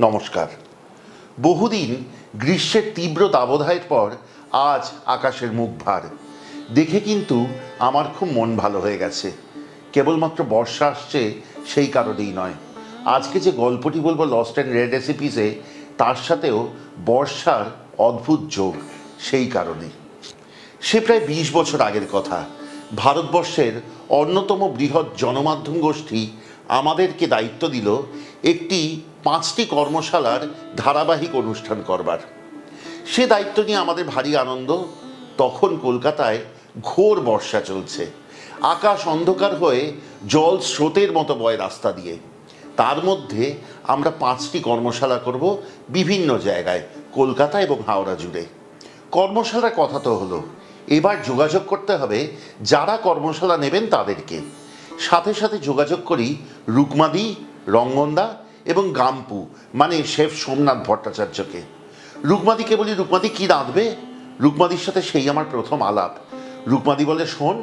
নমস্কার। বহুদিন গ্রীষ্মের তীব্র দাবদাহের পর আজ আকাশের মুখ ভার দেখে কিন্তু আমার খুব মন ভালো হয়ে গেছে। কেবলমাত্র বর্ষা আসছে সেই কারণেই নয়, আজকে যে গল্পটি বলবো লস্ট অ্যান্ড রেয়ার রেসিপিসে, তার সাথেও বর্ষার অদ্ভুত যোগ। সেই কারণে সে প্রায় ২০ বছর আগের কথা। ভারতবর্ষের অন্যতম বৃহৎ জনমাধ্যম গোষ্ঠী আমাদেরকে দায়িত্ব দিল একটি ৫টি কর্মশালার ধারাবাহিক অনুষ্ঠান করবার। সে দায়িত্ব নিয়ে আমাদের ভারী আনন্দ। তখন কলকাতায় ঘোর বর্ষা চলছে, আকাশ অন্ধকার হয়ে জল স্রোতের মতো বয় রাস্তা দিয়ে। তার মধ্যে আমরা ৫টি কর্মশালা করব বিভিন্ন জায়গায়, কলকাতা এবং হাওড়া জুড়ে। কর্মশালার কথা তো হলো, এবার যোগাযোগ করতে হবে যারা কর্মশালা নেবেন তাদেরকে। সাথে সাথে যোগাযোগ করি রুকমাদি, রঙ্গনদা এবং গাম্পু মানে শেফ সোমনাথ ভট্টাচার্যকে। রুকমাদিকে বলি, রুকমাদি কি রাঁধবে? রুকমাদির সাথে সেই আমার প্রথম আলাপ। রুকমাদি বলে, শোন,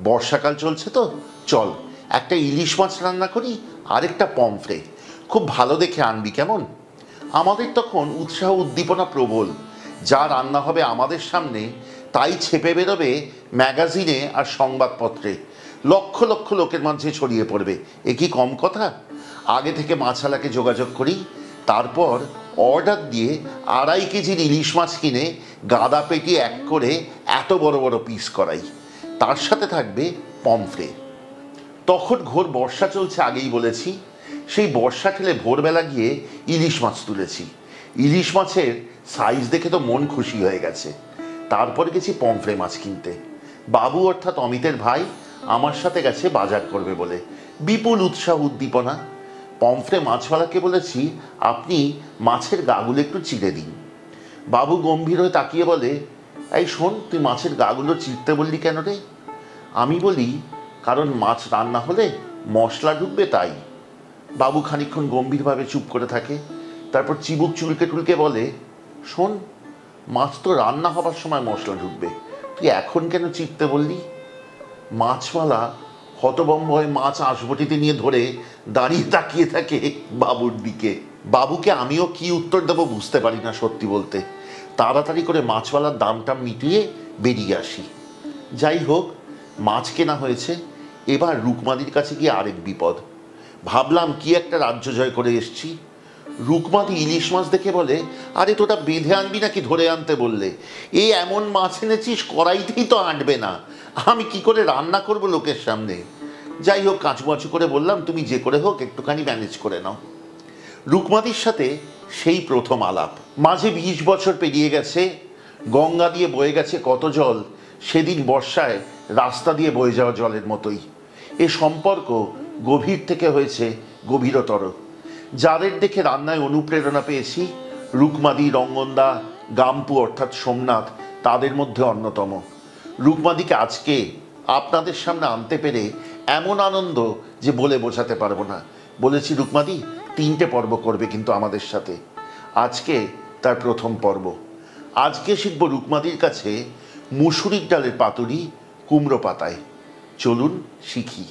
বর্ষাকাল চলছে তো, চল একটা ইলিশ মাছ রান্না করি আর একটা পমফ্রে, খুব ভালো দেখে আনবি কেমন? আমাদের তখন উৎসাহ উদ্দীপনা প্রবল। যা রান্না হবে আমাদের সামনে তাই ছেপে বেরোবে ম্যাগাজিনে আর সংবাদপত্রে, লক্ষ লক্ষ লোকের মাঝে ছড়িয়ে পড়বে। এ কি কম কথা? আগে থেকে মাছালাকে যোগাযোগ করি, তারপর অর্ডার দিয়ে ২.৫ কেজির ইলিশ মাছ কিনে গাদা পেটি এক করে এত বড় বড় পিস করাই, তার সাথে থাকবে পমফ্রে। তখন ঘোর বর্ষা চলছে, আগেই বলেছি। সেই বর্ষা ঠেলে ভোরবেলা গিয়ে ইলিশ মাছ তুলেছি। ইলিশ মাছের সাইজ দেখে তো মন খুশি হয়ে গেছে। তারপরে গেছি পমফ্রে মাছ কিনতে। বাবু অর্থাৎ অমিতের ভাই আমার সাথে গেছে বাজার করবে বলে। বিপুল উৎসাহ উদ্দীপনা। পমফ্রে মাছওয়ালাকে বলেছি, আপনি মাছের গাগুলো একটু চিড়ে দিন। বাবু গম্ভীর হয়ে তাকিয়ে বলে, এই শোন, তুই মাছের গাগুলো চিড়তে বললি কেন রে? আমি বলি, কারণ মাছ রান্না হলে মশলা ঢুকবে তাই। বাবু খানিকক্ষণ গম্ভীরভাবে চুপ করে থাকে, তারপর চিবুক চুলকে টুলকে বলে, শোন, মাছ তো রান্না হবার সময় মশলা ঢুকবে, তুই এখন কেন চিড়তে বললি? মাছওয়ালা হতভম্ব হয়ে মাছ আঁশবটিতে নিয়ে ধরে দাঁড়িয়ে তাকিয়ে থাকে বাবুর দিকে। বাবুকে আমিও কি উত্তর দেবো বুঝতে পারি না সত্যি বলতে। তাড়াতাড়ি করে মাছওয়ালার দামটা মিটিয়ে বেরিয়ে আসি। যাই হোক, মাছ কেনা হয়েছে। এবার রুকমাদির কাছে গিয়ে আরেক বিপদ। ভাবলাম কি একটা রাজ্য জয় করে এসছি। রুকমাদি ইলিশ মাছ দেখে বলে, আরে তোটা বেঁধে আনবি নাকি ধরে আনতে বললে? এই এমন মাছ এনেছিস, কড়াইতেই তো আঁটবে না, আমি কি করে রান্না করব লোকের সামনে? যাই হোক, কাঁচুমাচু করে বললাম, তুমি যে করে হোক একটুখানি ম্যানেজ করে নাও। রুকমাদির সাথে সেই প্রথম আলাপ। মাঝে ২০ বছর পেরিয়ে গেছে। গঙ্গা দিয়ে বয়ে গেছে কত জল, সেদিন বর্ষায় রাস্তা দিয়ে বয়ে যাওয়া জলের মতোই। এ সম্পর্ক গভীর থেকে হয়েছে গভীরতর। যাদের দেখে রান্নায় অনুপ্রেরণা পেয়েছি, রুকমাদি, রঙ্গনদা, গাম্পু অর্থাৎ সোমনাথ তাদের মধ্যে অন্যতম। রুকমাদিকে আজকে আপনাদের সামনে আনতে পেরে এমন আনন্দ যে বলে বোঝাতে পারবো না। বলেছি, রুকমাদি ৩টে পর্ব করবে কিন্তু আমাদের সাথে। আজকে তার প্রথম পর্ব। আজকে শিখব রুকমাদির কাছে মুসুরির ডালের পাতুরি কুমড়ো পাতায়। চলুন শিখি।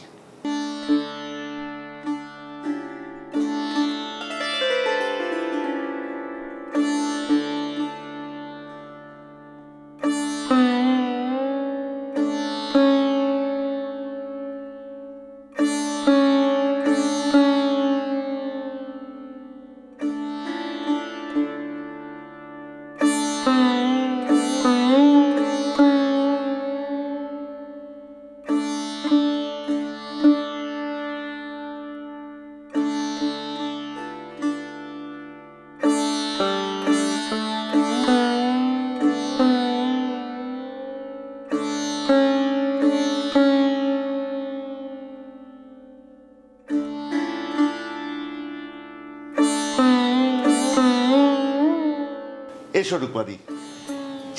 এসো রুকমাদি।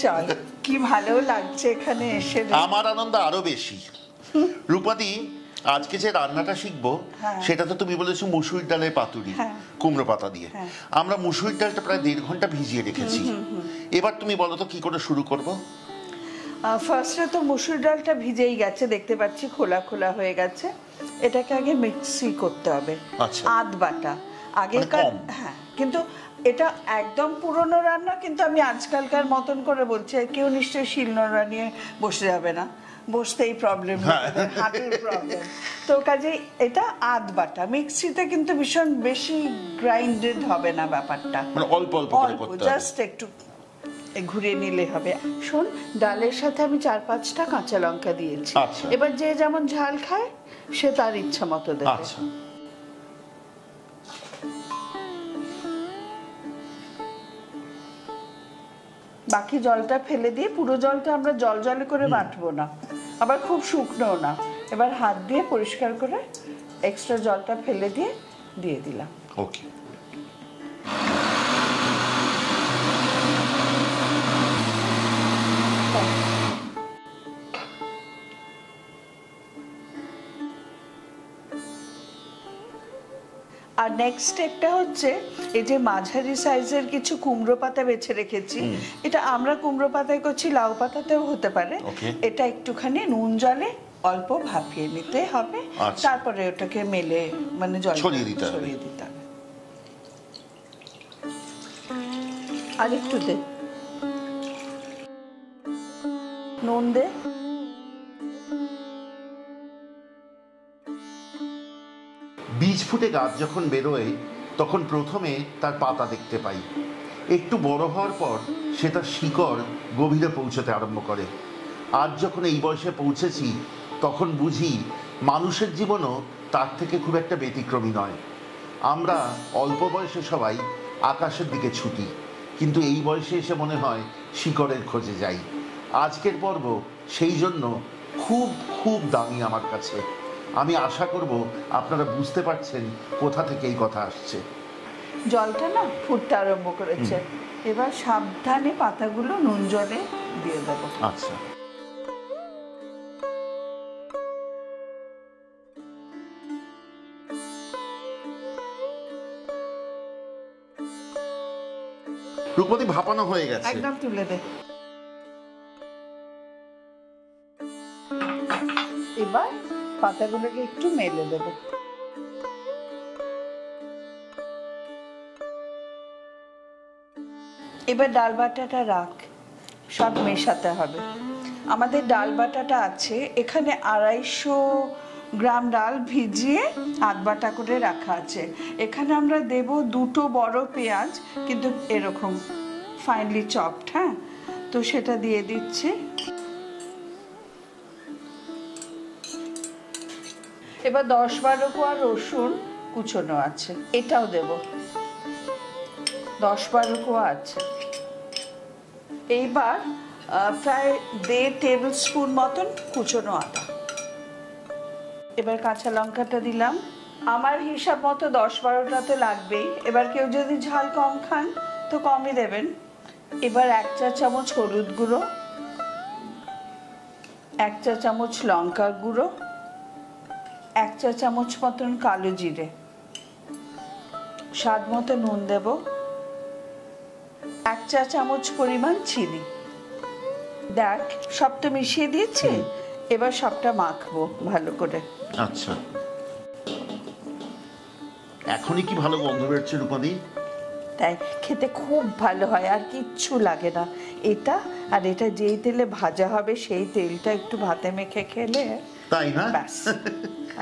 চল, কি ভালো লাগছে এখানে এসে। আমার আনন্দ আরো বেশি। রুকমাদি, আজকে যে রান্নাটা শিখবো সেটা তো তুমি বলেছো মুসুরির ডালের পাতুরি কুমড়ো পাতা দিয়ে। আমরা মুসুরির ডালটা প্রায় ১.৫ ঘন্টা ভিজিয়ে রেখেছি। এবার তুমি বলো তো কি করে শুরু করব? ফার্স্টে তো মুসুর ডালটা ভিজেই গেছে, দেখতে পাচ্ছি খোলা খোলা হয়ে গেছে। এটাকে আগে মিক্সি করতে হবে, আদ বাটা। আগেকার হ্যাঁ, কিন্তু এটা একদম পুরনো রান্না, কিন্তু আমি আজকালকার মতন করে বলছি, কেউ নিশ্চয়ই শিলনোড়া নিয়ে বসে যাবে না, বসতেই প্রবলেম, হাঁটুর প্রবলেম। তো কাজে এটা আধ বাটা, মিক্সিতে কিন্তু ভীষণ বেশি গ্রাইন্ডেড হবে না ব্যাপারটা, মানে অল্প অল্প করে করতে হবে, জাস্ট একটু ঘুরিয়ে নিলে হবে। শোন, ডালের সাথে আমি 4-5টা কাঁচা লঙ্কা দিয়েছি। এবার যে যেমন ঝাল খায় সে তার ইচ্ছা মতো দেবে। আচ্ছা, বাকি জলটা ফেলে দিয়ে, পুরো জলটা আমরা জল জলে করে বাটবো না, আবার খুব শুকনো না। এবার হাত দিয়ে পরিষ্কার করে এক্সট্রা জলটা ফেলে দিয়ে দিয়ে দিলাম। ওকে। আর নেক্সট স্টেপটা হচ্ছে, এই যে মাঝারি সাইজের কিছু কুমড়ো পাতা বেছে রেখেছি, এটা আমরা কুমড়ো পাতায় করছি, লাউ পাতাতেও হতে পারে। এটা একটুখানি নুন জলে অল্প ভাপিয়ে নিতে হবে, তারপরে ওটাকে মেলে মানে জল ছড়িয়ে দিতে হবে। আর একটু দে, নুন দে। বীজ ফুটে গাছ যখন বেরোয় তখন প্রথমে তার পাতা দেখতে পাই, একটু বড় হওয়ার পর সে তার শিকড় গভীরে পৌঁছতে আরম্ভ করে। আজ যখন এই বয়সে পৌঁছেছি তখন বুঝি মানুষের জীবনও তার থেকে খুব একটা ব্যতিক্রমী নয়। আমরা অল্প বয়সে সবাই আকাশের দিকে ছুটি, কিন্তু এই বয়সে এসে মনে হয় শিকড়ের খোঁজে যাই। আজকের পর্ব সেই জন্য খুব খুব দামি আমার কাছে। আমি আশা করব আপনারা বুঝতে পারছেন কোথা থেকে এই কথা আসছে। জলটা না ফুটতে আরম্ভ করেছে, এবার সাবধানে পাতাগুলো নুন জলে দিয়ে দেবো। আচ্ছা, রূপমতি ভাপানো হয়ে গেছে, একদম তুলে দে। এবার পাতাগুলোকে একটু মেলে দেবো। এবার ডাল বাটাটা রাখ, সব মেশাতে হবে। আমাদের ডাল বাটাটা আছে এখানে 250 গ্রাম ডাল ভিজিয়ে আধ বাটা করে রাখা আছে। এখানে আমরা দেব 2টো বড় পেঁয়াজ, কিন্তু এরকম ফাইনলি চপড। হ্যাঁ, তো সেটা দিয়ে দিচ্ছি। এবার 10-12 কোয়া রসুন কুচোনো আছে, এটাও দেব, 10-12 কোয়া আছে। এইবার প্রায় 1.5 টেবিল স্পুন মতন কুচোনো আদা। এবার কাঁচা লঙ্কাটা দিলাম, আমার হিসাব মতো 10-12টা তো লাগবেই। এবার কেউ যদি ঝাল কম খান তো কমই দেবেন। এবার 1 চা চামচ হলুদ গুঁড়ো, 1 চা চামচ লঙ্কার গুঁড়ো, 1 চা চামচ মতন কালো জিরে, স্বাদ মতো নুন দেব, 1 চা চামচ পরিমাণ চিনি। দেখ সব তো মিশিয়ে দিয়েছি, এবার সবটা মাখবো ভালো করে। আচ্ছা, এখনই কি ভালো গন্ধ বেরোচ্ছে রূপাদি? তাই খেতে খুব ভালো হয়, আর কিচ্ছু লাগে না। এটা আর এটা যেই তেলে ভাজা হবে সেই তেলটা একটু ভাতে মেখে খেলে, তাই না, ব্যাস,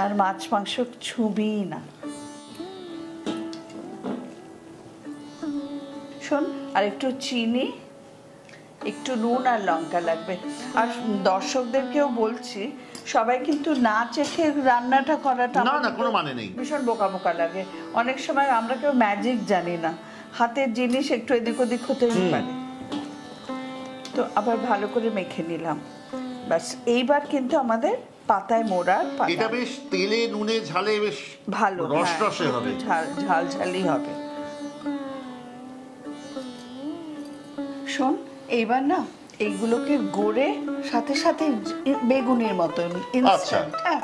আর মাছ মাংস ছুবি না। শোন, আর একটু চিনি, একটু নুন আর লঙ্কা লাগবে। আর দর্শকদেরকেও বলছি, সবাই কিন্তু না চেখে রান্নাটা করাটা না কোনো মানে নেই, ভীষণ বোকা বোকা লাগে। অনেক সময় আমরা কেউ ম্যাজিক জানি না, হাতের জিনিস একটু এদিক ওদিক হতেই পারে। তো আবার ভালো করে মেখে নিলাম, ব্যাস। এইবার কিন্তু আমাদের পাতায় মোড়ার পাতা, এটা বেশ তেলে নুনে ঝালে বেশ ভালো রসরসে হবে, ঝাল ঝালি হবে। শোন, এইবার না এইগুলোকে গড়ে সাথে সাথে বেগুনের মতন ইনস্ট্যান্ট। হ্যাঁ,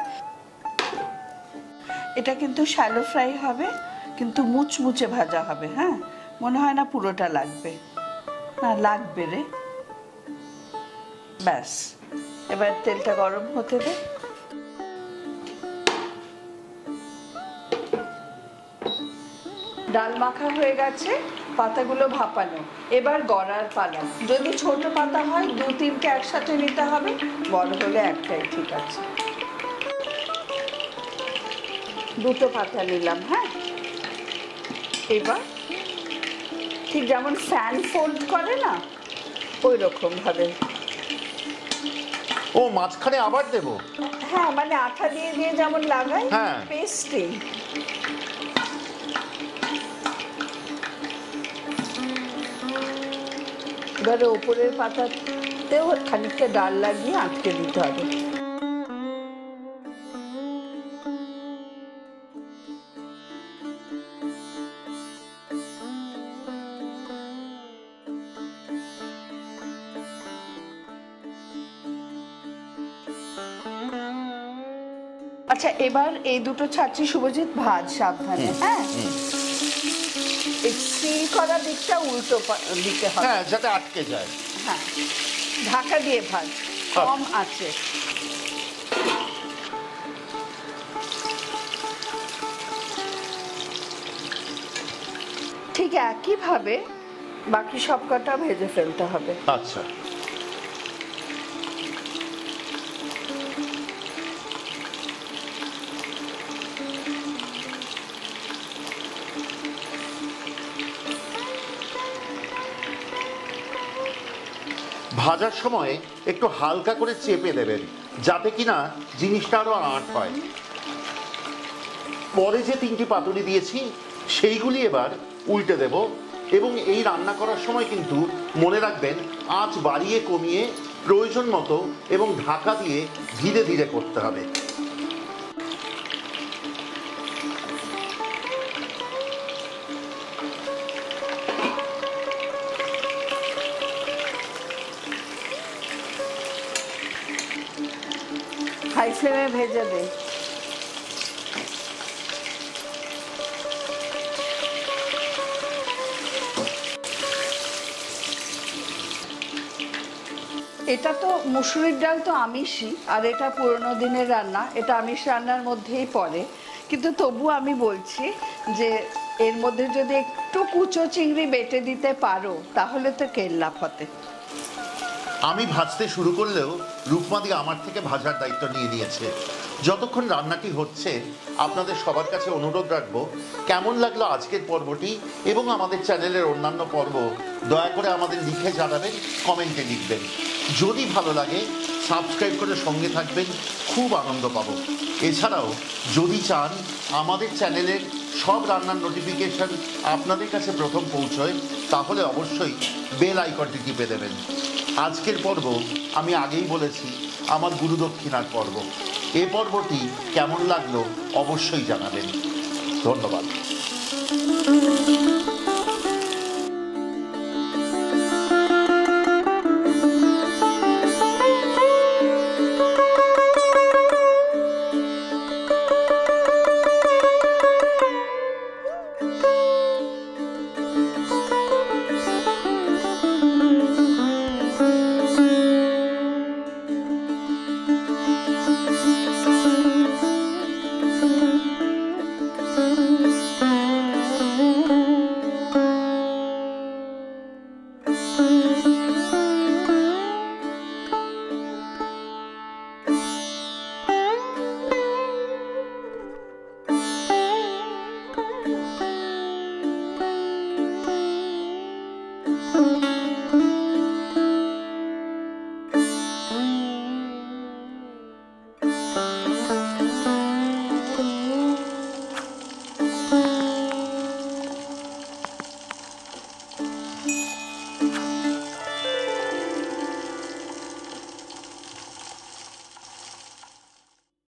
এটা কিন্তু শ্যালো ফ্রাই হবে, কিন্তু মুচমুচে ভাজা হবে। হ্যাঁ, মনে হয় না পুরোটা লাগবে, না লাগবে রে। ব্যাস, এবার তেলটা গরম হতে দে। ডাল মাখা হয়ে গেছে, পাতাগুলো ভাপানো, এবার গড়ার পালা। যদি ছোট পাতা হয় 2-3টে একসাথে নিতে হবে, বড় হলে একটাই ঠিক আছে। 2টো পাতা নিলাম। হ্যাঁ, এবার ঠিক যেমন ফ্যান ফোল্ড করে না, ওই রকম ভাবে। ও মাঝখানে আবার দেব? হ্যাঁ, মানে আঠা দিয়ে দিয়ে যেমন লাগাই, হ্যাঁ, পেস্টিং। এবারে ওপরের পাতাতেও খানিকটা ডাল লাগিয়ে আটকে দিতে হবে। আচ্ছা, এবার এই দুটো ছাড়ছি শুভজিৎ, ভাজ সাবধানে। হ্যাঁ, এই সিল করা দিকটা উল্টো দিতে হবে। হ্যাঁ, যাতে আটকে যায়। হ্যাঁ, ঢাকা দিয়ে ভাজ, কম আছে। ঠিক একইভাবে বাকি সব কটা ভেজে ফেলতে হবে। আচ্ছা, ভাজার সময় একটু হালকা করে চেপে দেবেন, যাতে কিনা জিনিসটা আরো আঁট হয়। পরে যে 3টি পাতুরি দিয়েছি সেইগুলি এবার উল্টে দেব, এবং এই রান্না করার সময় কিন্তু মনে রাখবেন আঁচ বাড়িয়ে কমিয়ে প্রয়োজন মতো এবং ঢাকা দিয়ে ধীরে ধীরে করতে হবে। হাই ফ্লেমে ভেজে দে। এটা তো মুসুরির ডাল তো আমিষই, আর এটা পুরোনো দিনের রান্না, এটা আমিষ রান্নার মধ্যেই পড়ে। কিন্তু তবু আমি বলছি যে এর মধ্যে যদি একটু কুচো চিংড়ি বেটে দিতে পারো তাহলে তো কেল্লা ফতে। আমি ভাজতে শুরু করলেও রূপমাদি আমার থেকে ভাজার দায়িত্ব নিয়ে নিয়েছে। যতক্ষণ রান্নাটি হচ্ছে আপনাদের সবার কাছে অনুরোধ রাখবো, কেমন লাগলো আজকের পর্বটি এবং আমাদের চ্যানেলের অন্যান্য পর্ব দয়া করে আমাদের লিখে জানাবেন, কমেন্টে লিখবেন। যদি ভালো লাগে সাবস্ক্রাইব করে সঙ্গে থাকবেন, খুব আনন্দ পাবো। এছাড়াও যদি চান আমাদের চ্যানেলের সব রান্নার নোটিফিকেশন আপনাদের কাছে প্রথম পৌঁছয়, তাহলে অবশ্যই বেল আইকনটি টিপে দেবেন। আজকের পর্ব আমি আগেই বলেছি আমার গুরুদক্ষিণার পর্ব। এ পর্বটি কেমন লাগলো অবশ্যই জানাবেন। ধন্যবাদ। Thank you.